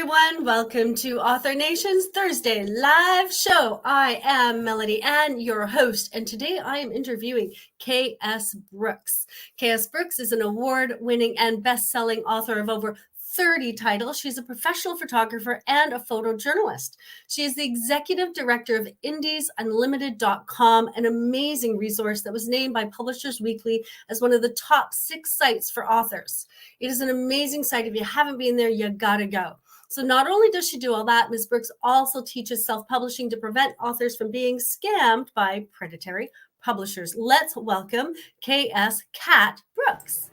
everyone. Welcome to Author Nation's Thursday live show. I am Melody Ann, your host, and today I am interviewing K.S. Brooks. K.S. Brooks is an award-winning and best-selling author of over 30 titles. She's a professional photographer and a photojournalist. She is the executive director of indiesunlimited.com, an amazing resource that was named by Publishers Weekly as one of the top 6 sites for authors. It is an amazing site. If you haven't been there, you gotta go. So not only does she do all that, Ms. Brooks also teaches self-publishing to prevent authors from being scammed by predatory publishers. Let's welcome K.S. Kat Brooks.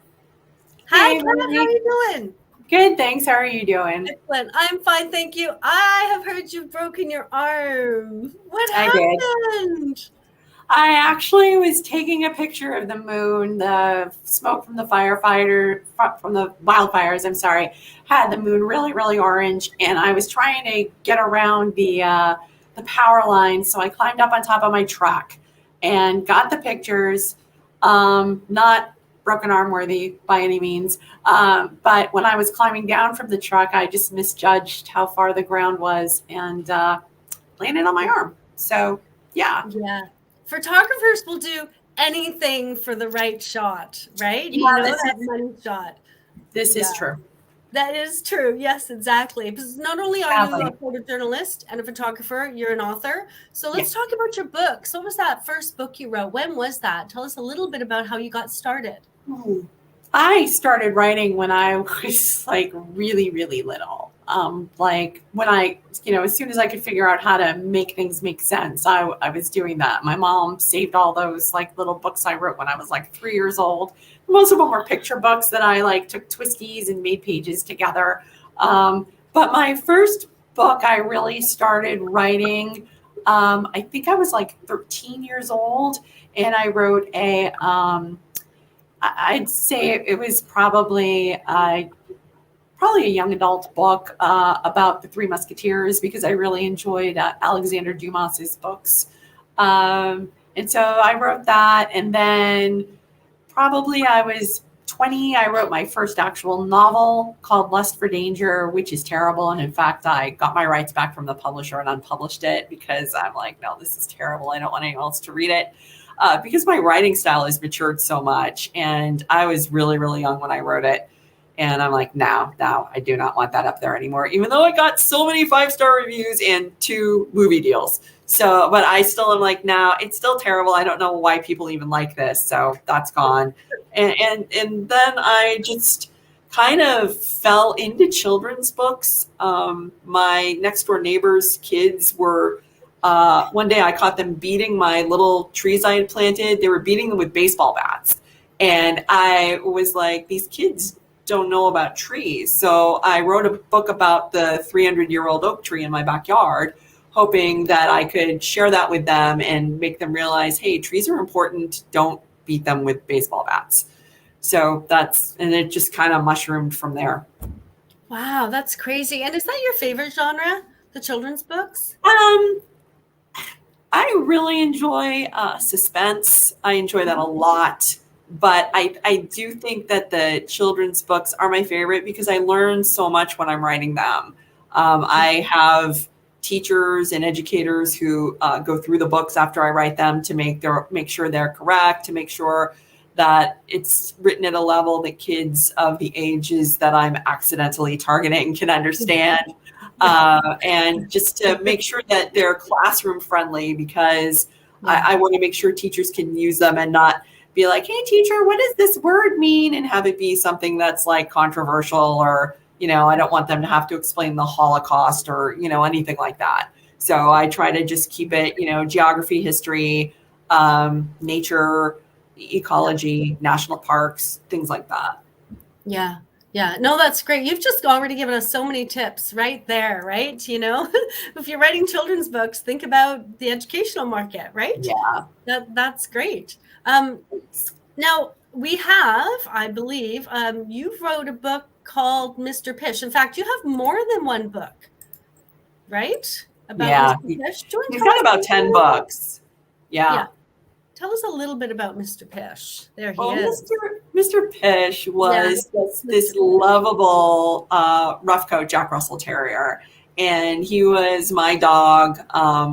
Hi, Hey, Kat, how are you doing? Good, thanks. How are you doing? Excellent. I'm fine, thank you. I have heard you've broken your arm. What I happened? I actually was taking a picture of the moon. The smoke from the from the wildfires, had the moon really, really orange. And I was trying to get around the power line. So I climbed up on top of my truck and got the pictures. Not broken arm worthy by any means. But when I was climbing down from the truck, I just misjudged how far the ground was and landed on my arm. So, yeah. Yeah. Photographers will do anything for the right shot, right? Yeah, that money shot. This is true. That is true. Yes, exactly. Because not only are you a photojournalist and a photographer, you're an author. So let's talk about your book. So what was that first book you wrote? When was that? Tell us a little bit about how you got started. I started writing when I was really, really little. When I, as soon as I could figure out how to make things make sense, I was doing that. My mom saved all those little books I wrote when I was 3 years old. Most of them were picture books that I took twisties and made pages together. But my first book I really started writing, I think I was 13 years old, and I wrote I'd say it was probably a young adult book about the Three Musketeers, because I really enjoyed Alexander Dumas's books. And so I wrote that, and then probably I was 20. I wrote my first actual novel called Lust for Danger, which is terrible. And in fact, I got my rights back from the publisher and unpublished it because I'm no, this is terrible. I don't want anyone else to read it. Because my writing style has matured so much, and I was really, really young when I wrote it. And I'm no, I do not want that up there anymore, even though I got so many 5-star reviews and 2 movie deals. So, but I still am no, it's still terrible. I don't know why people even like this. So that's gone. And then I just kind of fell into children's books. My next door neighbor's kids were, one day I caught them beating my little trees I had planted. They were beating them with baseball bats. And I was these kids don't know about trees. So I wrote a book about the 300-year-old oak tree in my backyard, hoping that I could share that with them and make them realize, hey, trees are important. Don't beat them with baseball bats. So and it just kind of mushroomed from there. Wow, that's crazy. And is that your favorite genre, the children's books? I really enjoy suspense. I enjoy that a lot. But I do think that the children's books are my favorite because I learn so much when I'm writing them. I have teachers and educators who go through the books after I write them to make sure they're correct, to make sure that it's written at a level that kids of the ages that I'm accidentally targeting can understand. And just to make sure that they're classroom friendly, because I want to make sure teachers can use them and not be hey, teacher, what does this word mean? And have it be something that's controversial, or, I don't want them to have to explain the Holocaust or, anything like that. So I try to just keep it, geography, history, nature, ecology, national parks, things like that. Yeah. Yeah, no, that's great. You've just already given us so many tips right there, right? If you're writing children's books, think about the educational market, right? Yeah. That's great. Now we have, I believe, you wrote a book called Mr. Pish. In fact, you have more than one book, right? About Mr. Pish. He's got about 10 books. Yeah. Tell us a little bit about Mr. Pish. There he Oh, is. Mr. Pish Yeah, was just Mr. this lovable rough coat Jack Russell Terrier. And he was my dog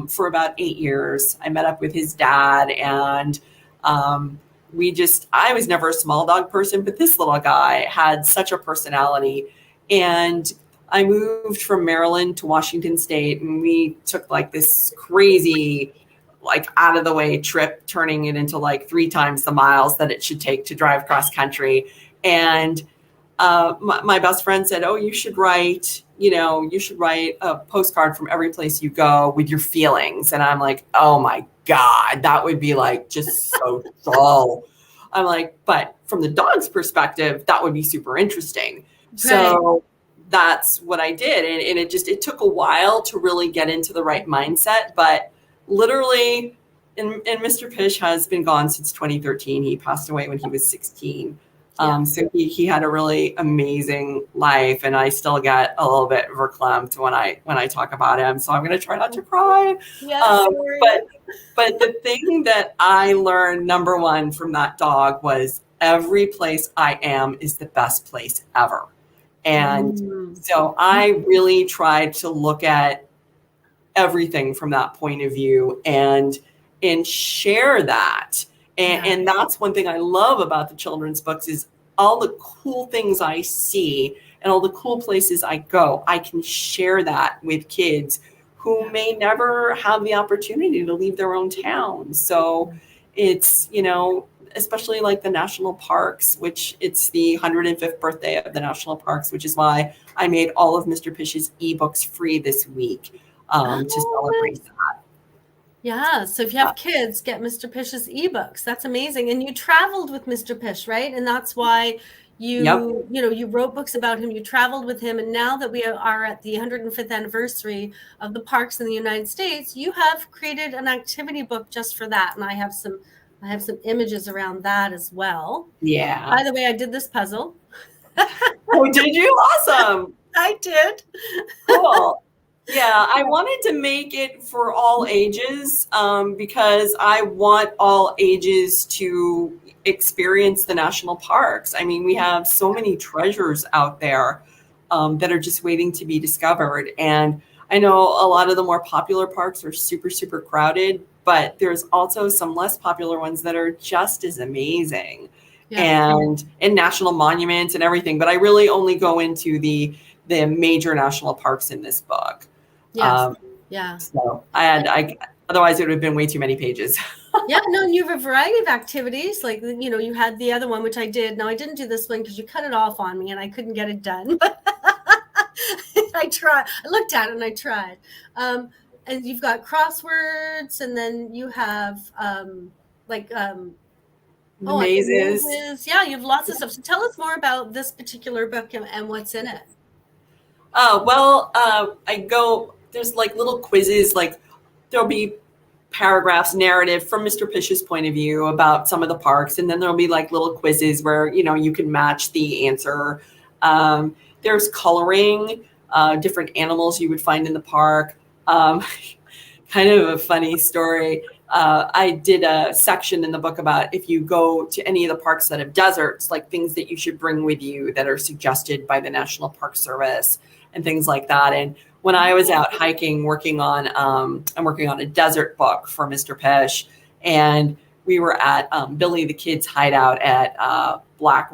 for about 8 years. I met up with his dad, and I was never a small dog person, but this little guy had such a personality. And I moved from Maryland to Washington State, and we took like this crazy, like out of the way trip, turning it into like 3 times the miles that it should take to drive cross country. And my best friend said, "Oh, you should write a postcard from every place you go with your feelings." And I'm like, "Oh my God, that would be like just so dull." I'm like, but from the dog's perspective, that would be super interesting. Right. So that's what I did. And it took a while to really get into the right mindset. But literally, and Mr. Pish has been gone since 2013. He passed away when he was 16. So he had a really amazing life, and I still get a little bit verklempt when I talk about him. So I'm going to try not to cry. Yes, But the thing that I learned, number one, from that dog was every place I am is the best place ever. And so I really tried to look at everything from that point of view and share that. And that's one thing I love about the children's books is all the cool things I see and all the cool places I go. I can share that with kids who may never have the opportunity to leave their own town. So it's, especially like the national parks, which it's the 105th birthday of the national parks, which is why I made all of Mr. Pish's ebooks free this week to celebrate that. Yeah. So if you have kids, get Mr. Pish's ebooks. That's amazing. And you traveled with Mr. Pish, right? And that's why you wrote books about him. You traveled with him. And now that we are at the 105th anniversary of the parks in the United States, you have created an activity book just for that. And I have some images around that as well. Yeah. By the way, I did this puzzle. Oh, did you? Awesome. I did. Cool. Yeah, I wanted to make it for all ages because I want all ages to experience the national parks. I mean, we have so many treasures out there that are just waiting to be discovered. And I know a lot of the more popular parks are super, super crowded, but there's also some less popular ones that are just as amazing. And national monuments and everything. But I really only go into the major national parks in this book. So otherwise it would have been way too many pages. No, you have a variety of activities. Like, you had the other one, which I did. Now I didn't do this one because you cut it off on me and I couldn't get it done. I tried. I looked at it and I tried. And you've got crosswords, and then you have mazes. Yeah, you have lots of stuff. So tell us more about this particular book and what's in it. There's like little quizzes, like there'll be paragraphs, narrative from Mr. Pish's point of view about some of the parks. And then there'll be like little quizzes where, you can match the answer. There's coloring, different animals you would find in the park. Kind of a funny story. I did a section in the book about if you go to any of the parks that have deserts, like things that you should bring with you that are suggested by the National Park Service and things like that. And when I was out hiking, I'm working on a desert book for Mr. Pish, and we were at Billy the Kid's hideout at Black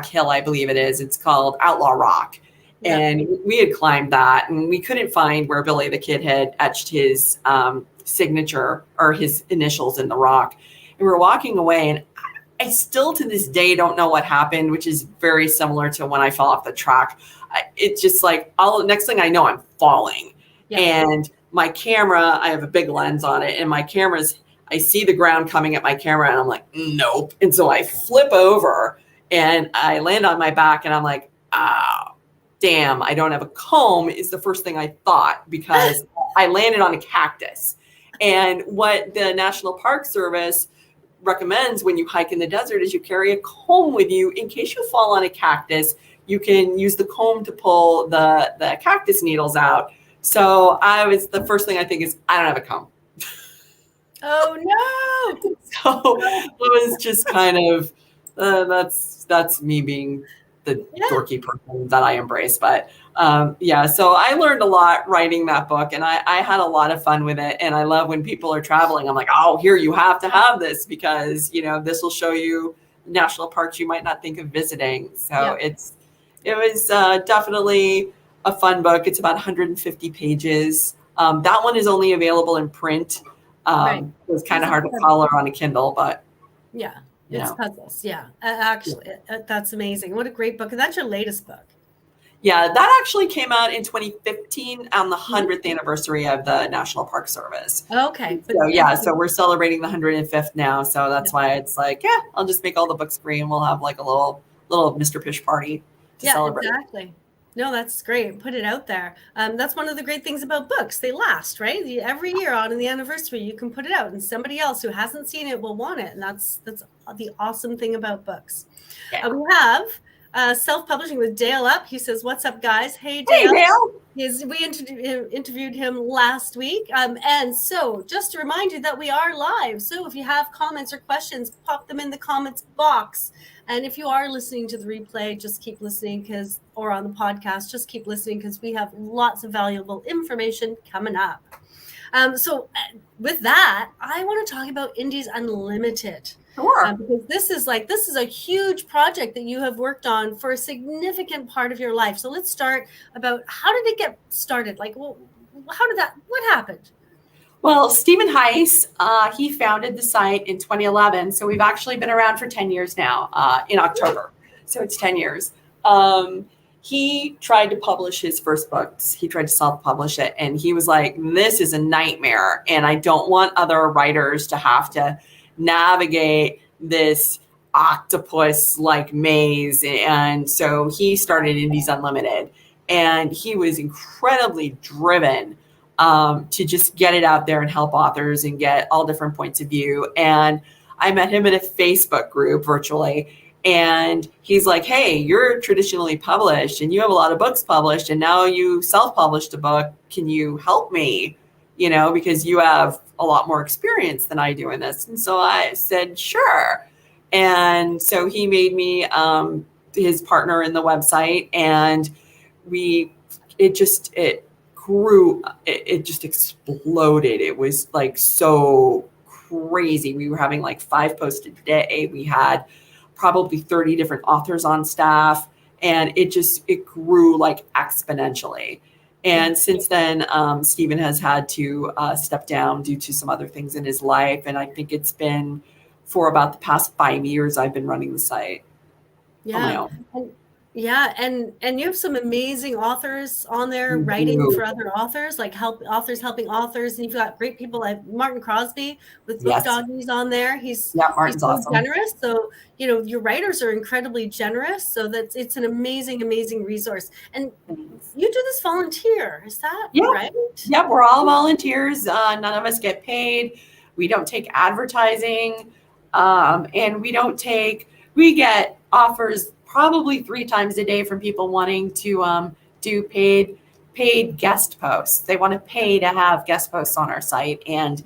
Hill, I believe it is. It's called Outlaw Rock. Yeah. And we had climbed that, and we couldn't find where Billy the Kid had etched his signature or his initials in the rock. And we were walking away, and I still to this day don't know what happened, which is very similar to when I fell off the track. It's just like next thing I know, I'm falling. Yeah. And my camera, I have a big lens on it, and my camera's, I see the ground coming at my camera, and I'm like, nope. And so I flip over and I land on my back, and I'm like, damn, I don't have a comb is the first thing I thought, because I landed on a cactus. And what the National Park Service recommends when you hike in the desert is you carry a comb with you in case you fall on a cactus. You can use the comb to pull the cactus needles out. So the first thing I think is, I don't have a comb. Oh no. So it was just kind of that's me being the Yeah. dorky person that I embrace. But yeah, so I learned a lot writing that book, and I had a lot of fun with it. And I love when people are traveling. I'm like, oh, here, you have to have this because this will show you national parks you might not think of visiting. So Yeah. it was definitely a fun book. It's about 150 pages. That one is only available in print. Right. It was kind It's of a hard to puzzle. color on a Kindle, but Yeah. you It's know, puzzles. Yeah. Actually, that's amazing. What a great book. And that's your latest book. yeah, that actually came out in 2015 on the Mhm. 100th anniversary of the National Park Service. Okay. But So yeah, so we're celebrating the 105th now. So that's why it's like, yeah, I'll just make all the books free and we'll have like a little Mr. Pish party to yeah, celebrate. exactly. No, that's great. Put it out there. That's one of the great things about books. They last, right? Every year on the anniversary, you can put it out, and somebody else who hasn't seen it will want it. And that's the awesome thing about books. Yeah. We have self-publishing with Dale Up. He says, "What's up, guys? Hey, Hey, Dale." Dale. We interviewed him last week. And so just to remind you that we are live. So if you have comments or questions, pop them in the comments box. And if you are listening to the replay, just keep listening or on the podcast, just keep listening because we have lots of valuable information coming up. So with that, I want to talk about Indies Unlimited. Sure. Because this is a huge project that you have worked on for a significant part of your life. So let's start about how did it get started? Like, well, what happened? Well, Stephen Heiss, he founded the site in 2011. So we've actually been around for 10 years now in October. So it's 10 years. He tried to publish his first books. He tried to self-publish it. And he was like, this is a nightmare. And I don't want other writers to have to navigate this octopus-like maze. And so he started Indies Unlimited. And he was incredibly driven to just get it out there and help authors and get all different points of view. And I met him in a Facebook group virtually. And he's like, hey, you're traditionally published and you have a lot of books published and now you self-published a book. Can you help me? Because you have a lot more experience than I do in this. And so I said, sure. And so he made me his partner in the website, and it grew, it just exploded. It was like so crazy. We were having like 5 posts a day. We had probably 30 different authors on staff, and it grew like exponentially. And since then, Stephen has had to step down due to some other things in his life. And I think it's been for about the past 5 years I've been running the site on my own. And you have some amazing authors on there writing for other authors, like helping authors. And you've got great people like Martin Crosby with Book Doggies on there. He's Martin's so awesome. generous. So, your writers are incredibly generous. So it's an amazing, amazing resource. And you do this volunteer, is that right? Yeah, we're all volunteers. None of us get paid. We don't take advertising. And we get offers probably 3 times a day from people wanting to do paid guest posts. They want to pay to have guest posts on our site. And,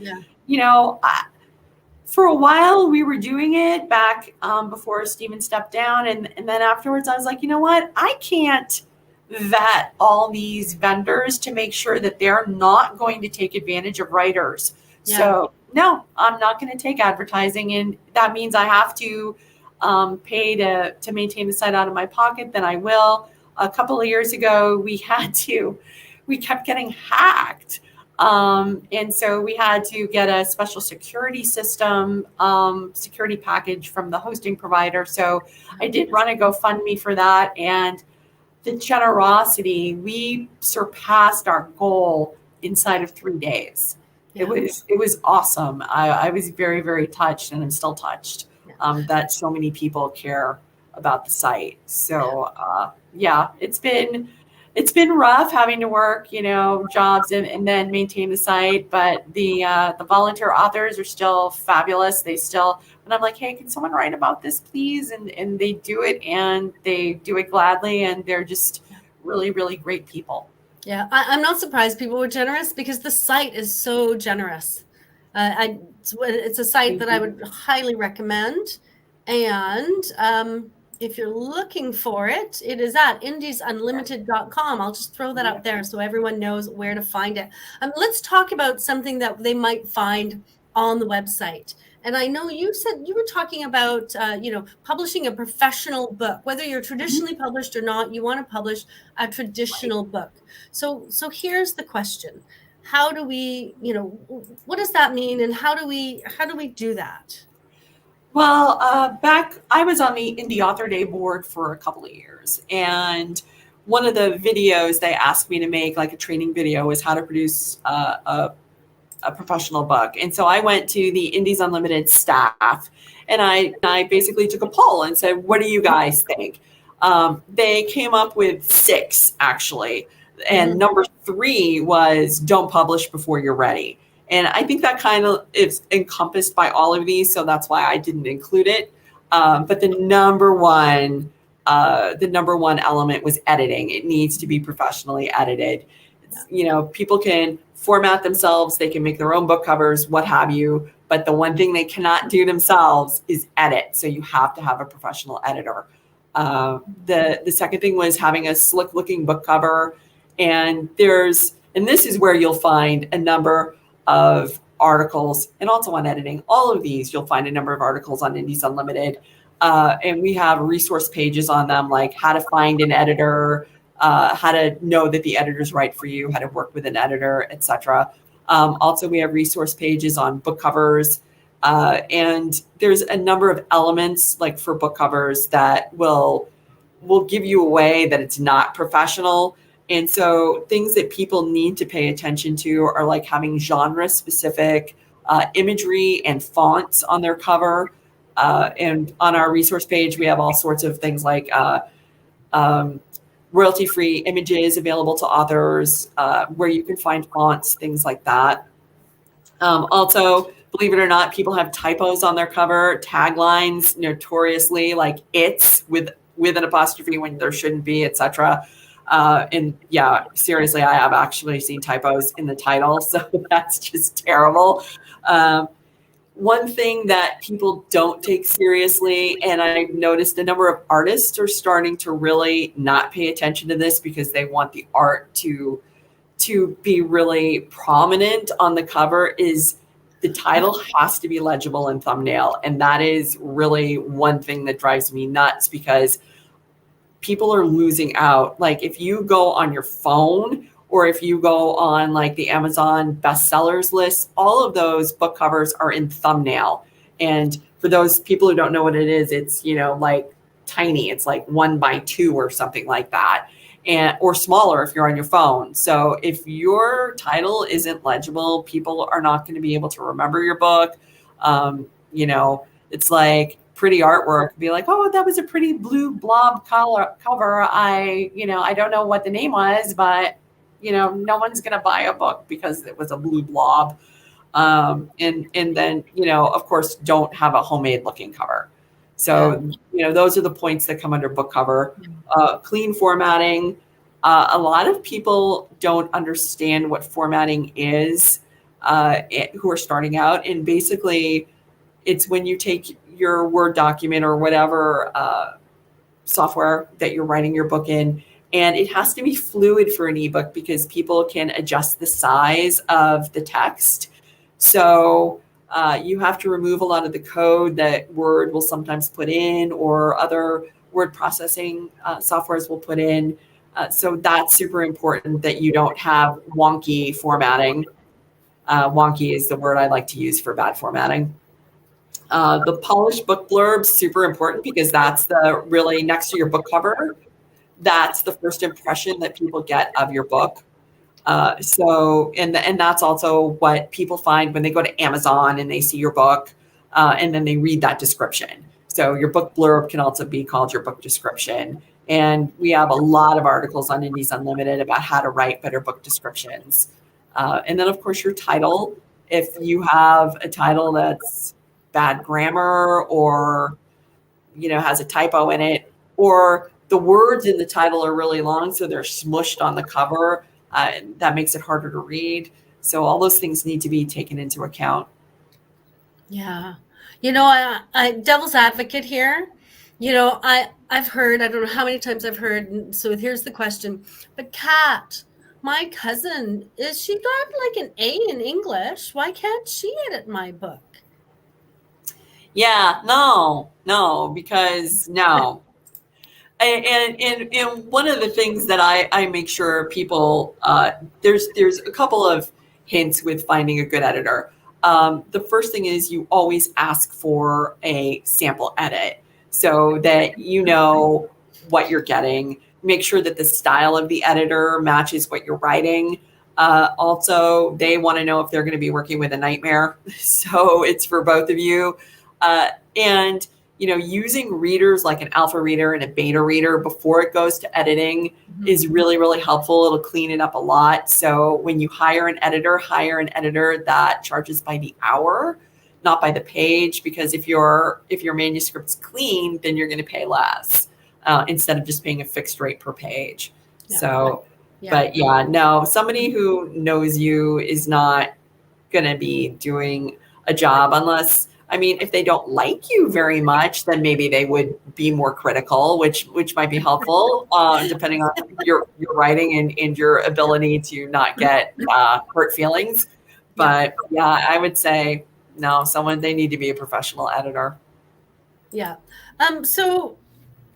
for a while we were doing it back before Stephen stepped down. And then afterwards I was like, you know what? I can't vet all these vendors to make sure that they're not going to take advantage of writers. Yeah. So no, I'm not going to take advertising. And that means I have to pay to maintain the site out of my pocket. Then I will. A couple of years ago, we kept getting hacked. And so we had to get a special security system, security package from the hosting provider. So I did run a GoFundMe for that. And the generosity, we surpassed our goal inside of 3 days. Yeah. It was awesome. I was very, very touched, and I'm still touched that so many people care about the site. So it's been rough having to work, jobs and then maintain the site. But the volunteer authors are still fabulous. And I'm like, hey, can someone write about this, please? And they do it, and they do it gladly. And they're just really, really great people. Yeah, I'm not surprised people were generous because the site is so generous. It's a site that I would highly recommend. And if you're looking for it, it is at indiesunlimited.com. I'll just throw that out there so everyone knows where to find it. Let's talk about something that they might find on the website. And I know you said you were talking about, publishing a professional book, whether you're traditionally published or not, you want to publish a traditional book. So here's the question. How do we, what does that mean? And how do we do that? Well, I was on the Indie Author Day board for a couple of years. And one of the videos they asked me to make, like a training video, was how to produce a professional book. And so I went to the Indies Unlimited staff and I basically took a poll and said, what do you guys think? They came up with 6, actually. And number 3 was don't publish before you're ready. And I think that kind of is encompassed by all of these. So that's why I didn't include it. But the number one element was editing. It needs to be professionally edited. People can format themselves, they can make their own book covers, what have you. But the one thing they cannot do themselves is edit. So you have to have a professional editor. The second thing was having a slick looking book cover. And this is where you'll find a number of articles, and also on editing. All of these, you'll find a number of articles on Indies Unlimited. And we have resource pages on them, like how to find an editor, how to know that the editor's right for you, how to work with an editor, etc. Also, we have resource pages on book covers. And there's a number of elements, like for book covers, that will give you away that it's not professional. And so things that people need to pay attention to are like having genre-specific imagery and fonts on their cover. And on our resource page, we have all sorts of things like royalty-free images available to authors, where you can find fonts, things like that. Also, believe it or not, people have typos on their cover, taglines, notoriously, like "it's" with an apostrophe when there shouldn't be, etc. And yeah, seriously, I have actually seen typos in the title, so that's just terrible. One thing that people don't take seriously, and I've noticed a number of artists are starting to really not pay attention to this because they want the art to be really prominent on the cover, is the title has to be legible in thumbnail. And that is really one thing that drives me nuts, because people are losing out. Like if you go on your phone, or if you go on like the Amazon bestsellers list, all of those book covers are in thumbnail. And for those people who don't know what it is, it's, like tiny. It's like 1x2 or something like that, or smaller if you're on your phone. So if your title isn't legible, people are not going to be able to remember your book. It's like pretty artwork, be like, oh, that was a pretty blue blob cover. I don't know what the name was, but no one's going to buy a book because it was a blue blob. And then, of course, don't have a homemade looking cover. So, those are the points that come under book cover. Clean formatting. A lot of people don't understand what formatting is, who are starting out. And basically, it's when you take your Word document or whatever software that you're writing your book in, and it has to be fluid for an ebook because people can adjust the size of the text. So you have to remove a lot of the code that Word will sometimes put in, or other word processing softwares will put in. So that's super important, that you don't have wonky formatting. Wonky is the word I like to use for bad formatting. The polished book blurb, super important, because that's the really, next to your book cover, that's the first impression that people get of your book. And that's also what people find when they go to Amazon and they see your book, and then they read that description. So your book blurb can also be called your book description. And we have a lot of articles on Indies Unlimited about how to write better book descriptions. And then, of course, your title. If you have a title that's bad grammar, or has a typo in it, or the words in the title are really long, so they're smushed on the cover, that makes it harder to read. So all those things need to be taken into account. Yeah. I devil's advocate here. I've heard, I don't know how many times I've heard, and so here's the question. But Kat, my cousin, is she got like an A in English? Why can't she edit my book? Yeah, no, because no. And one of the things that I make sure people there's a couple of hints with finding a good editor. The first thing is you always ask for a sample edit so that you know what you're getting. Make sure that the style of the editor matches what you're writing. Also, they want to know if they're going to be working with a nightmare, so it's for both of you. And using readers like an alpha reader and a beta reader before it goes to editing is really, really helpful. It'll clean it up a lot. So when you hire an editor that charges by the hour, not by the page, because if your manuscript's clean, then you're going to pay less instead of just paying a fixed rate per page. Yeah. So, Yeah. but yeah, no, somebody who knows you is not going to be doing a job unless, I mean, if they don't like you very much, then maybe they would be more critical, which might be helpful, depending on your writing and your ability to not get hurt feelings. But yeah, I would say no. They need to be a professional editor. Yeah. So,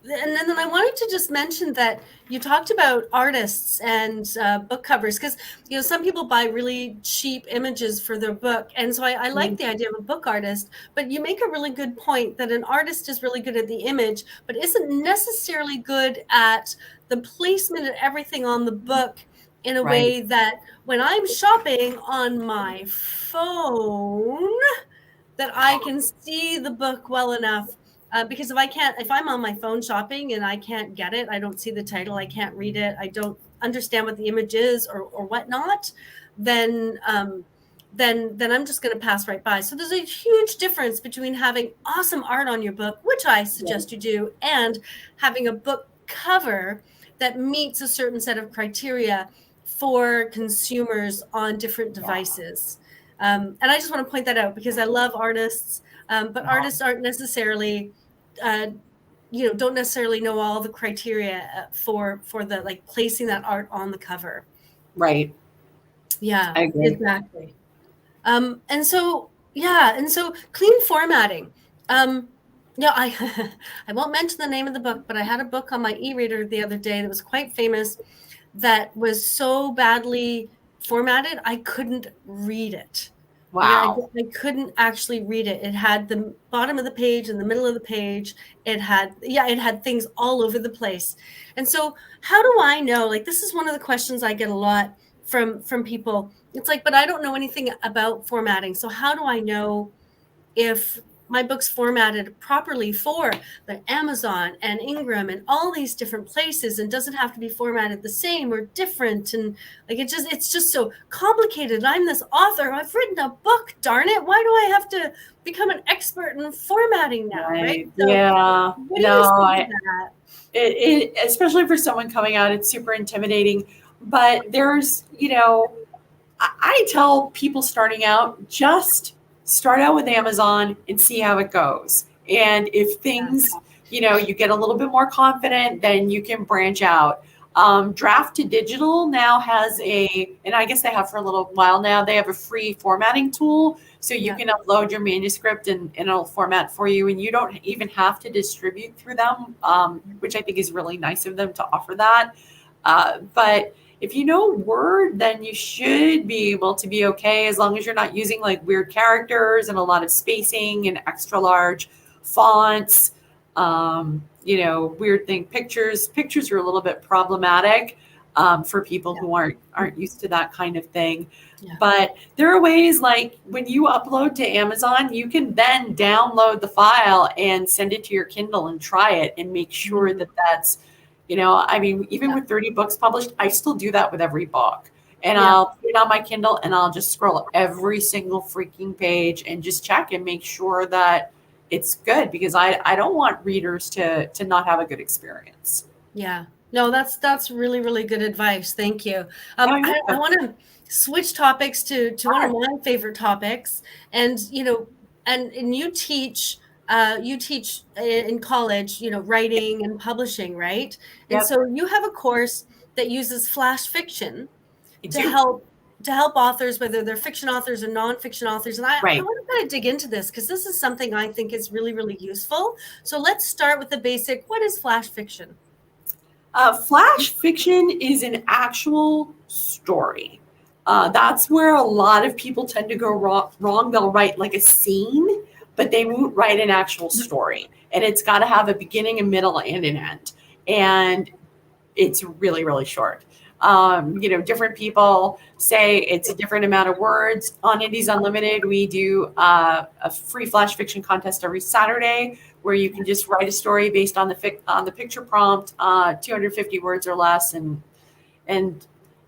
and then I wanted to just mention that you talked about artists and book covers, because some people buy really cheap images for their book, and so I like the idea of a book artist. But you make a really good point that an artist is really good at the image, but isn't necessarily good at the placement and everything on the book in a way that when I'm shopping on my phone, that I can see the book well enough. Because if I'm on my phone shopping and I can't get it, I don't see the title, I can't read it, I don't understand what the image is or whatnot, then I'm just going to pass right by. So there's a huge difference between having awesome art on your book, which I suggest you do, and having a book cover that meets a certain set of criteria for consumers on different devices. And I just want to point that out because I love artists, but artists aren't necessarily, don't necessarily know all the criteria for the like placing that art on the cover. Right. Yeah, I agree. exactly. And so clean formatting. I I won't mention the name of the book, but I had a book on my e-reader the other day that was quite famous that was so badly formatted I couldn't read it. Wow. I couldn't actually read it. It had the bottom of the page and the middle of the page. It had things all over the place. And so how do I know? Like, this is one of the questions I get a lot from people. It's like, but I don't know anything about formatting. So how do I know if my book's formatted properly for the Amazon and Ingram and all these different places, and doesn't have to be formatted the same or different? And like, it's just so complicated. I'm this author, I've written a book, darn it, why do I have to become an expert in formatting now? Right. So Yeah. what do you say to that? Especially for someone coming out, it's super intimidating. But there's, I tell people starting out, just start out with Amazon and see how it goes. And if things, you get a little bit more confident, then you can branch out. Draft to Digital now has and I guess they have for a little while now, they have a free formatting tool. So you can upload your manuscript and it'll format for you. And you don't even have to distribute through them, which I think is really nice of them to offer that. But if you know Word, then you should be able to be okay as long as you're not using like weird characters and a lot of spacing and extra large fonts. Weird thing. Pictures are a little bit problematic for people who aren't used to that kind of thing. Yeah. But there are ways like when you upload to Amazon, you can then download the file and send it to your Kindle and try it and make sure that that's, even with 30 books published, I still do that with every book. And I'll put it on my Kindle and I'll just scroll every single freaking page and just check and make sure that it's good, because I don't want readers to not have a good experience. Yeah. No, that's really, really good advice. Thank you. Oh, I want to switch topics to one of my favorite topics. And, And you teach in college, writing and publishing, right? And Yep, so you have a course that uses flash fiction I to do. help authors, whether they're fiction authors or nonfiction authors. And I Right. want to kind of dig into this because this is something I think is really, really useful. So let's start with the basic. What is flash fiction? Flash fiction is an actual story. That's where a lot of people tend to go wrong. They'll write like a scene, but they won't write an actual story. And it's got to have a beginning, a middle, and an end. And it's really, really short. Different people say it's a different amount of words. On Indies Unlimited, we do a free flash fiction contest every Saturday where you can just write a story based on the picture prompt, 250 words or less, and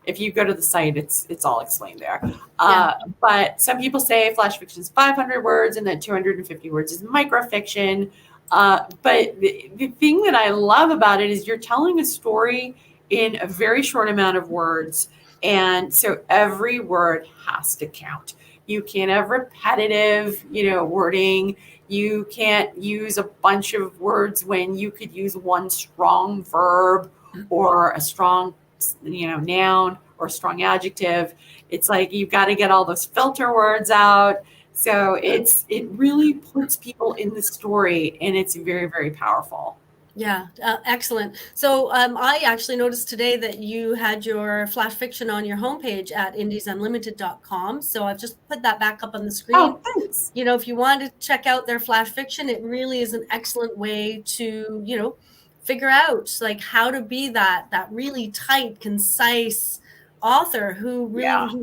if you go to the site, it's all explained there. Yeah. But some people say flash fiction is 500 words and that 250 words is microfiction. But the thing that I love about it is you're telling a story in a very short amount of words. And so every word has to count. You can't have repetitive, wording. You can't use a bunch of words when you could use one strong verb or a strong, noun or strong adjective. It's like you've got to get all those filter words out. So it really puts people in the story, and it's very, very powerful. Yeah, excellent. So I actually noticed today that you had your flash fiction on your homepage at indiesunlimited.com. So I've just put that back up on the screen. Oh, thanks. If you want to check out their flash fiction, it really is an excellent way to, figure out like how to be that really tight, concise author who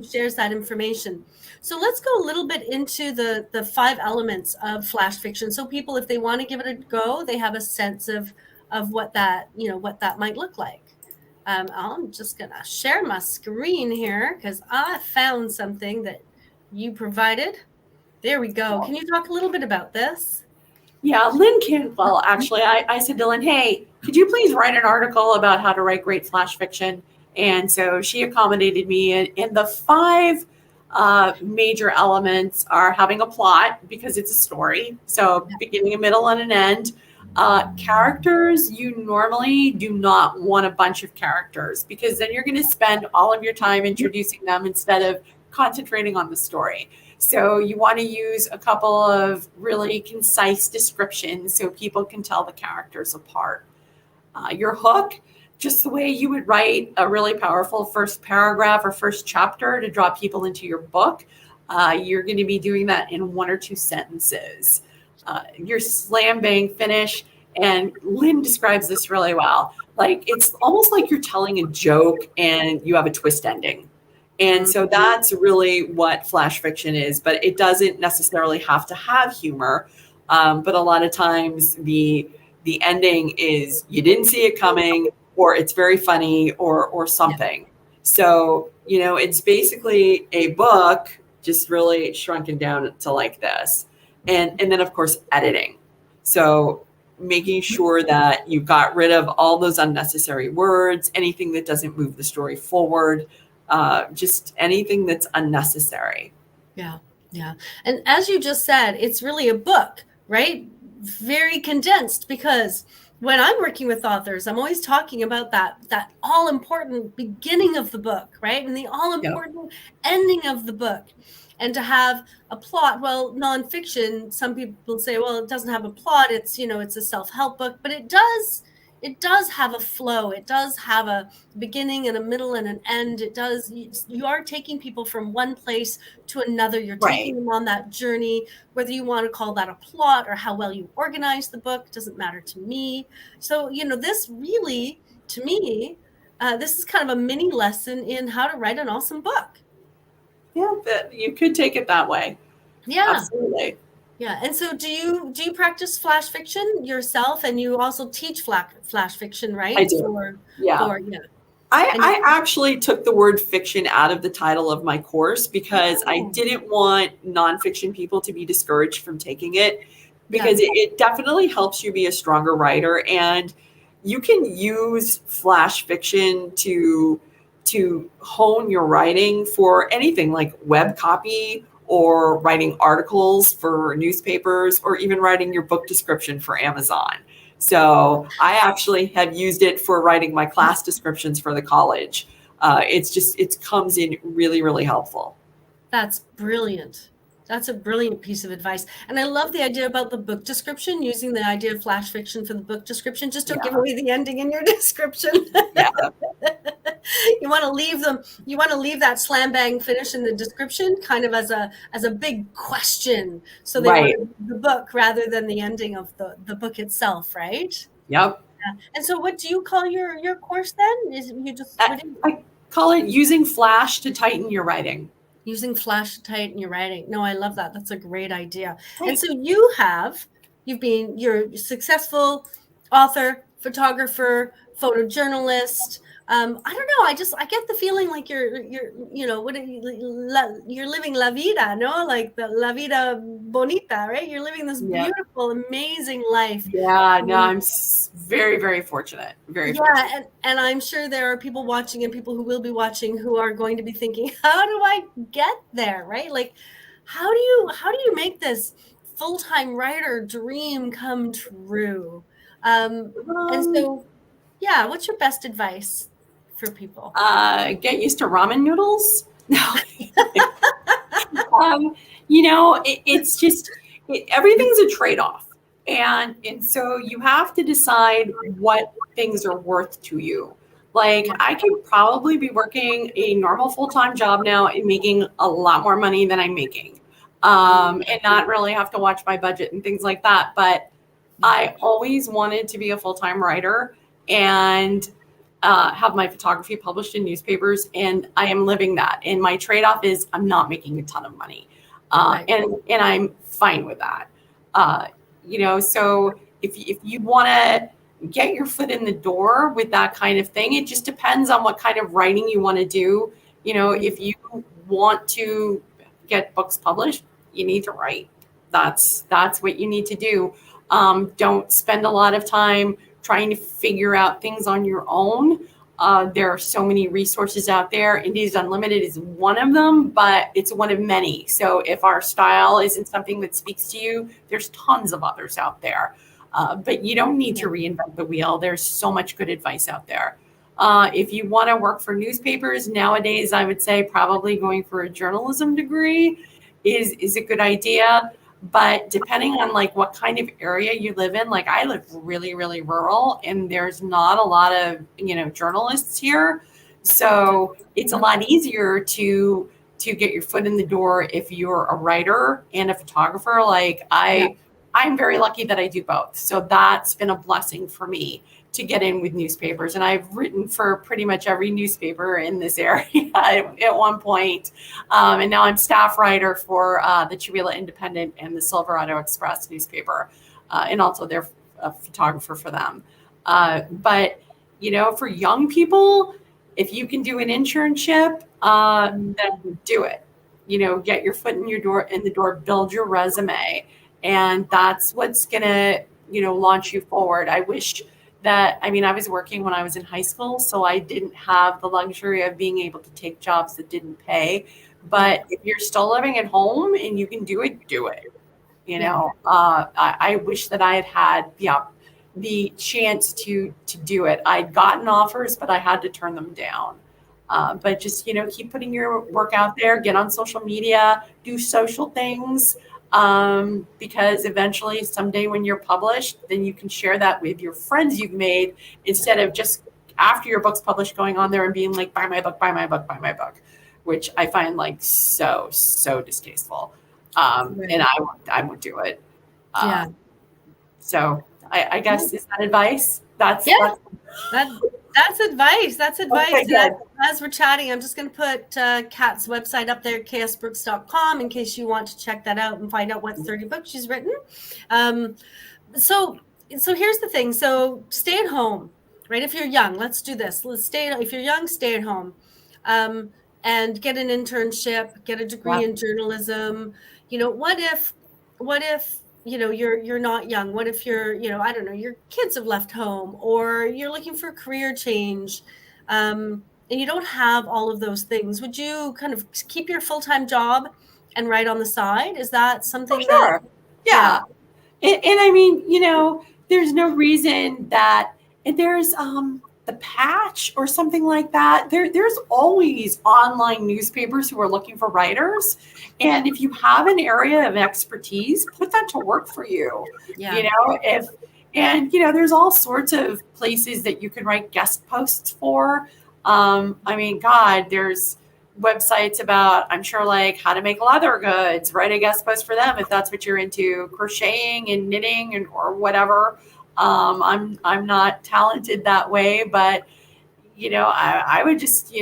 shares that information. So let's go a little bit into the 5 elements of flash fiction. So people, if they want to give it a go, they have a sense of what that might look like. I'm just gonna share my screen here because I found something that you provided. There we go. Can you talk a little bit about this? Yeah, Lynn Cantwell, actually, I said to Lynn, hey, could you please write an article about how to write great flash fiction? And so she accommodated me. And the 5 major elements are having a plot because it's a story. So beginning, a middle, and an end. Characters, you normally do not want a bunch of characters because then you're going to spend all of your time introducing them instead of concentrating on the story. So you want to use a couple of really concise descriptions so people can tell the characters apart. Your hook, just the way you would write a really powerful first paragraph or first chapter to draw people into your book, you're going to be doing that in 1 or 2 sentences. Your slam bang finish, and Lynn describes this really well. Like it's almost like you're telling a joke and you have a twist ending. And so that's really what flash fiction is, but it doesn't necessarily have to have humor. But a lot of times the ending is you didn't see it coming, or it's very funny, or something. So, it's basically a book just really shrunken down to like this. And then of course editing. So making sure that you got rid of all those unnecessary words, anything that doesn't move the story forward. Just anything that's unnecessary. Yeah. And as you just said, it's really a book, right? Very condensed, because when I'm working with authors, I'm always talking about that all important beginning of the book, right? And the all important ending of the book. And to have a plot, well, nonfiction, some people say, well, it doesn't have a plot. It's, it's a self-help book, but it does have a flow. It does have a beginning and a middle and an end. You are taking people from one place to another. You're taking them on that journey, whether you want to call that a plot or how well you organize the book, doesn't matter to me. So, this really, to me, this is kind of a mini lesson in how to write an awesome book. Yeah, you could take it that way. Yeah. Absolutely. Yeah. And so do you practice flash fiction yourself, and you also teach flash fiction, right? I do. I actually took the word fiction out of the title of my course because I didn't want nonfiction people to be discouraged from taking it, because it definitely helps you be a stronger writer. And you can use flash fiction to hone your writing for anything like web copy or writing articles for newspapers, or even writing your book description for Amazon. So I actually have used it for writing my class descriptions for the college. It comes in really, really helpful. That's brilliant. That's a brilliant piece of advice. And I love the idea about the book description, using the idea of flash fiction for the book description. Just don't give away the ending in your description. Yeah. You want to leave them, you want to leave that slam bang finish in the description kind of as a big question. So they Right. want the book rather than the ending of the book itself, right? Yep. Yeah. And so what do you call your course then? Is you just I call it using Flash to tighten your writing. Using Flash to tighten your writing. No, I love that. That's a great idea. Right. And so you're a successful author, photographer, photojournalist. I don't know. I get the feeling like you're you're living la vida, no? Like the la vida bonita, right? You're living this beautiful, amazing life. Yeah, no, I'm very, very fortunate. Very fortunate. And I'm sure there are people watching and people who will be watching who are going to be thinking, how do I get there, right? Like, how do you make this full-time writer dream come true? And so, yeah, what's your best advice for people? Get used to ramen noodles. No. It's just everything's a trade-off. And so you have to decide what things are worth to you. Like, I could probably be working a normal full-time job now and making a lot more money than I'm making, and not really have to watch my budget and things like that. But I always wanted to be a full-time writer and have my photography published in newspapers, and I am living that. And my trade-off is I'm not making a ton of money, and I'm fine with that. So if you want to get your foot in the door with that kind of thing, it just depends on what kind of writing you want to do. If you want to get books published, you need to write. That's what you need to do. Don't spend a lot of time trying to figure out things on your own. There are so many resources out there. Indies Unlimited is one of them, but it's one of many. So if our style isn't something that speaks to you, there's tons of others out there. But you don't need to reinvent the wheel. There's so much good advice out there. If you want to work for newspapers nowadays, I would say probably going for a journalism degree is a good idea. But depending on like what kind of area you live in, like I live really, really rural, and there's not a lot of, journalists here. So it's a lot easier to get your foot in the door if you're a writer and a photographer. Like I'm very lucky that I do both. So that's been a blessing for me to get in with newspapers. And I've written for pretty much every newspaper in this area at one point. And now I'm staff writer for the Chihuahua Independent and the Silverado Express newspaper. And also they're a photographer for them. But, for young people, if you can do an internship, then do it. Get your foot in the door, build your resume. And that's what's going to, launch you forward. I wish that, I was working when I was in high school, so I didn't have the luxury of being able to take jobs that didn't pay. But if you're still living at home and you can do it, do it. I wish that I had the chance to do it. I'd gotten offers, but I had to turn them down. But just, keep putting your work out there, get on social media, do social things. Because eventually someday when you're published, then you can share that with your friends you've made, instead of just after your book's published going on there and being like, buy my book, buy my book, buy my book, which I find like so distasteful. And I won't do it. So I guess is that advice? That's advice. That's advice. Okay, As we're chatting, I'm just going to put Kat's website up there, ksbrooks.com, in case you want to check that out and find out what 30 books she's written. So here's the thing. So stay at home, right? If you're young, let's do this. If you're young, stay at home, and get an internship, get a degree in journalism. What if you're not young? What if you're, I don't know, your kids have left home, or you're looking for a career change, and you don't have all of those things? Would you kind of keep your full-time job and write on the side? Is that something For sure. Yeah. And I mean, there's no reason that, and there's the Patch or something like that. There's always online newspapers who are looking for writers. And if you have an area of expertise, put that to work for you. Yeah. There's all sorts of places that you can write guest posts for. I mean, God, there's websites about, I'm sure, like how to make leather goods. Write a guest post for them if that's what you're into, crocheting and knitting or whatever. I'm not talented that way, but I would just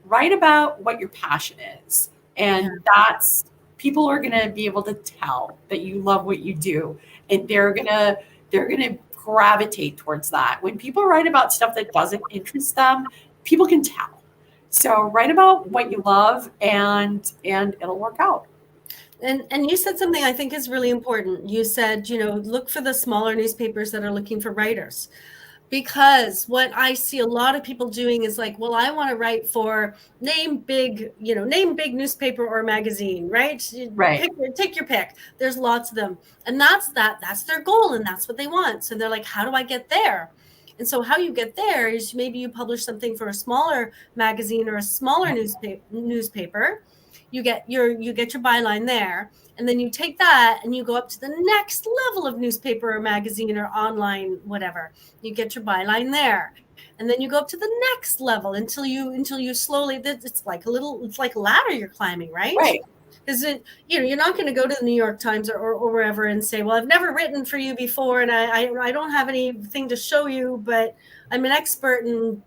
write about what your passion is, and that's, people are going to be able to tell that you love what you do, and they're gonna gravitate towards that. When people write about stuff that doesn't interest them, people can tell. So write about what you love, and it'll work out. And you said something I think is really important. You said, look for the smaller newspapers that are looking for writers. Because what I see a lot of people doing is like, well, I want to write for name big newspaper or magazine, right? Right. Take your pick. There's lots of them. And that's their goal, and that's what they want. So they're like, how do I get there? And so how you get there is maybe you publish something for a smaller magazine or a smaller newspaper. You get your byline there, and then you take that and you go up to the next level of newspaper or magazine or online, whatever. You get your byline there, and then you go up to the next level until you slowly. It's like a ladder you're climbing, right? Right. Because you're not going to go to the New York Times or wherever and say, well, I've never written for you before, and I don't have anything to show you, but I'm an expert in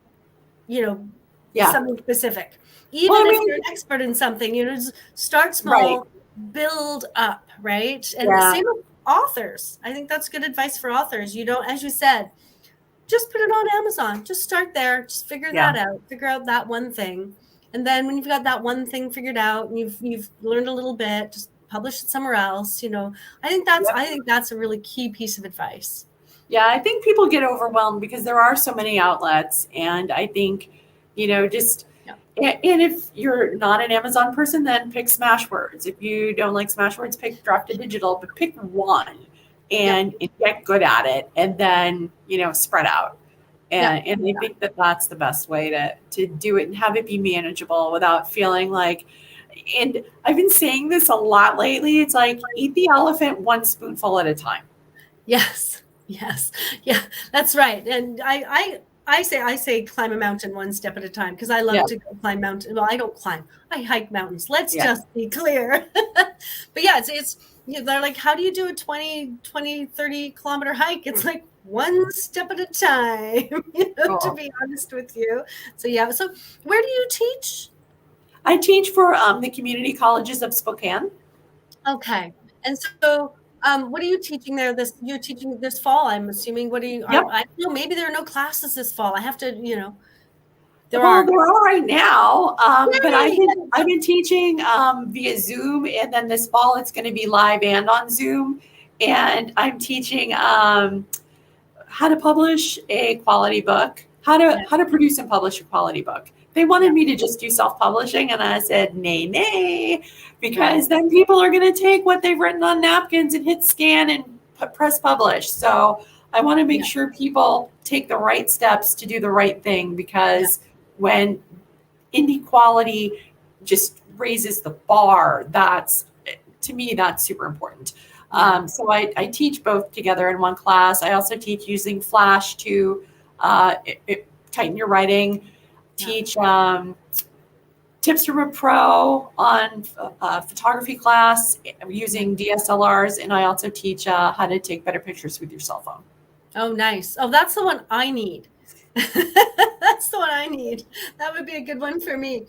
something specific. Even if you're an expert in something, just start small, right. Build up, right? And same with authors. I think that's good advice for authors. You don't, as you said, just put it on Amazon. Just start there. Just figure that out. Figure out that one thing. And then when you've got that one thing figured out and you've learned a little bit, just publish it somewhere else. I think that's a really key piece of advice. Yeah, I think people get overwhelmed because there are so many outlets, and I think, and if you're not an Amazon person, then pick Smashwords. If you don't like Smashwords, pick Draft to Digital, but pick one and get good at it, and then spread out. And I think that's the best way to do it and have it be manageable without feeling like. And I've been saying this a lot lately. It's like, eat the elephant one spoonful at a time. Yes. Yeah, that's right. And I say climb a mountain one step at a time, because I love to go climb mountains. Well, I don't climb. I hike mountains. Let's just be clear. But yeah, it's they're like, how do you do a 20, 30 kilometer hike? It's like one step at a time, to be honest with you. So so where do you teach? I teach for the community colleges of Spokane. Okay. And so what are you teaching there? You're teaching this fall, I'm assuming. What are you? Yep. I don't know. Maybe there are no classes this fall. I have to, There are right now, but I've been teaching via Zoom, and then this fall it's going to be live and on Zoom. And I'm teaching how to publish a quality book, how to produce and publish a quality book. They wanted me to just do self-publishing, and I said, nay, because then people are going to take what they've written on napkins and hit scan and press publish. So I want to make sure people take the right steps to do the right thing, because when indie quality just raises the bar, to me, that's super important. So I teach both together in one class. I also teach using Flash to tighten your writing. Teach tips from a pro on photography class using DSLRs, and I also teach how to take better pictures with your cell phone. Oh, nice. Oh, that's the one I need. That's the one I need. That would be a good one for me.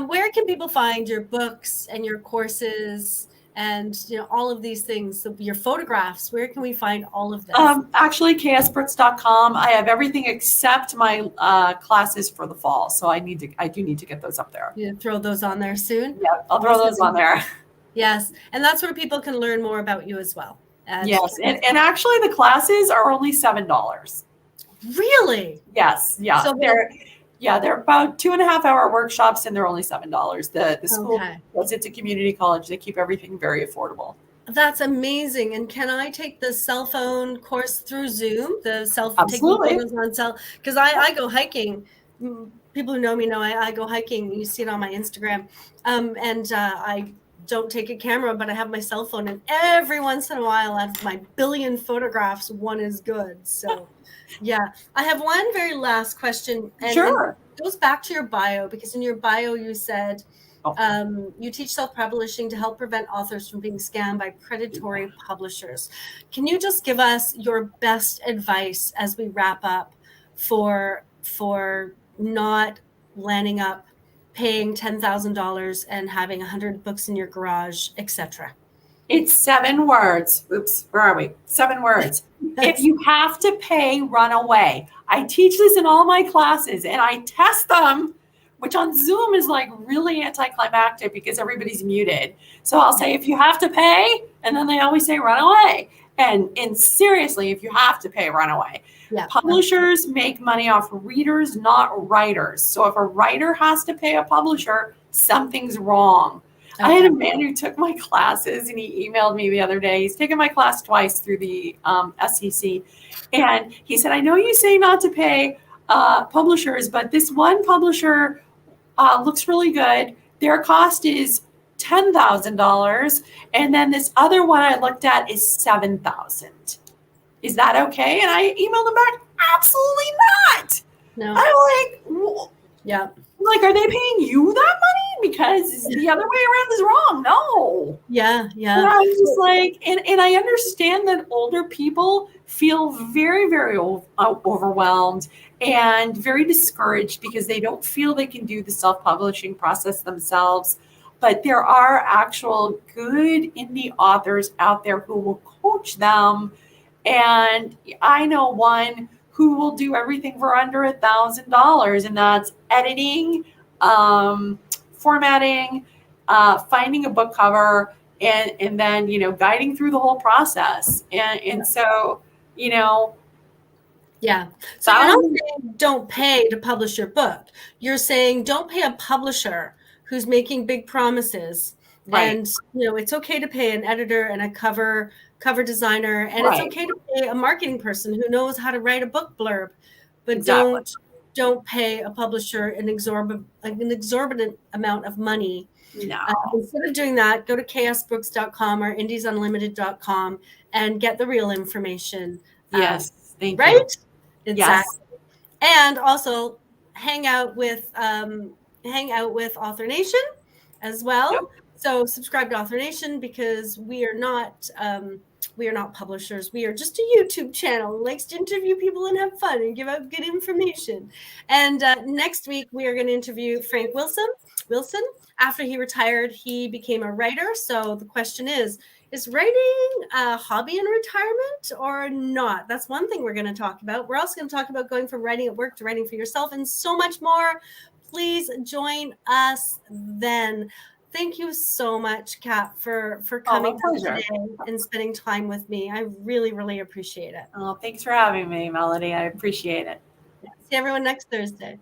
Where can people find your books and your courses and all of these things, your photographs? Where can we find all of this? Actually, ksbrooks.com. I have everything except my classes for the fall, so I do need to get those up there. You throw those on there soon? Yeah, I'll throw those on there. Yes, and that's where people can learn more about you as well. Yes, and actually the classes are only $7. Really? Yes, yeah. So Yeah, they're about 2.5 hour workshops, and they're only $7. The school, Okay. because it's a community college, they keep everything very affordable. That's amazing. And can I take the cell phone course through Zoom? The taking Absolutely. photos on cell? Because I go hiking. People who know me know I go hiking. You see it on my Instagram. And I don't take a camera, but I have my cell phone. And every once in a while, out of my billion photographs, one is good. So, yeah. I have one very last question. And Sure. it goes back to your bio, because in your bio, you said, Oh. you teach self-publishing to help prevent authors from being scammed by predatory publishers. Can you just give us your best advice as we wrap up for not landing up paying $10,000 and having 100 books in your garage, etc.? It's 7 words. Oops, where are we? 7 words. If you have to pay, run away. I teach this in all my classes, and I test them, which on Zoom is like really anticlimactic because everybody's muted. So I'll say, if you have to pay, and then they always say, run away. And seriously, if you have to pay, run away. Yeah. Publishers make money off readers, not writers. So if a writer has to pay a publisher, something's wrong. I had a man who took my classes, and he emailed me the other day. He's taken my class twice through the SEC. And he said, I know you say not to pay publishers, but this one publisher looks really good. Their cost is $10,000. And then this other one I looked at is $7,000. Is that okay? And I emailed him back, absolutely not. No. I'm like, well, yeah. Like, are they paying you that money? Because the other way around is wrong. No. Yeah. And I was just like, and I understand that older people feel very, very overwhelmed and very discouraged because they don't feel they can do the self-publishing process themselves. But there are actual good indie authors out there who will coach them. And I know one who will do everything for under $1,000, and that's editing, formatting, finding a book cover, and then, guiding through the whole process. And so, yeah. So you're not saying don't pay to publish your book. You're saying don't pay a publisher who's making big promises. Right. And it's okay to pay an editor and a cover designer, and it's okay to pay a marketing person who knows how to write a book blurb, but don't pay a publisher an exorbitant amount of money. No. Instead of doing that, go to ksbrooks.com or indiesunlimited.com and get the real information. Yes. Thank you. Right? Exactly. Yes. And also hang out with Author Nation as well. Yep. So subscribe to Author Nation, because we are not publishers. We are just a YouTube channel who likes to interview people and have fun and give out good information. And next week we are going to interview Frank Wilson. After he retired, he became a writer. So the question is writing a hobby in retirement or not? That's one thing we're going to talk about. We're also going to talk about going from writing at work to writing for yourself, and so much more. Please join us then. Thank you so much, Kat, for coming today and spending time with me. I really, really appreciate it. Oh, thanks for having me, Melody. I appreciate it. See everyone next Thursday.